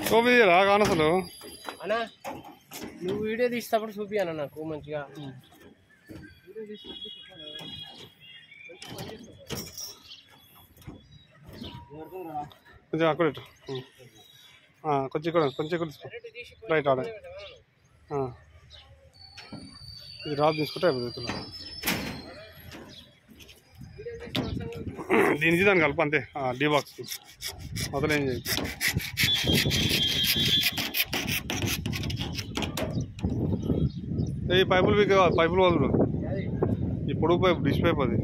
చూపిరా కానసలు అన్నా నువ్వు వీడియో తీసేటప్పుడు చూపి అన్న నాకు మంచిగా కొంచెం అక్కడ కొంచెం ఇక్కడ కొంచెం ఇక్కడ రైట్ ఆడ ఇది రాదు తీసుకుంటే అయిపోతుంది దీనికి దాన్ని కలుపు అంతే డీ బాక్స్ మొదలు ఏం చేయ ఈ పైపులు పైపులు వదులు ఈ పొడుగు పైపు డిష్ పైపు అది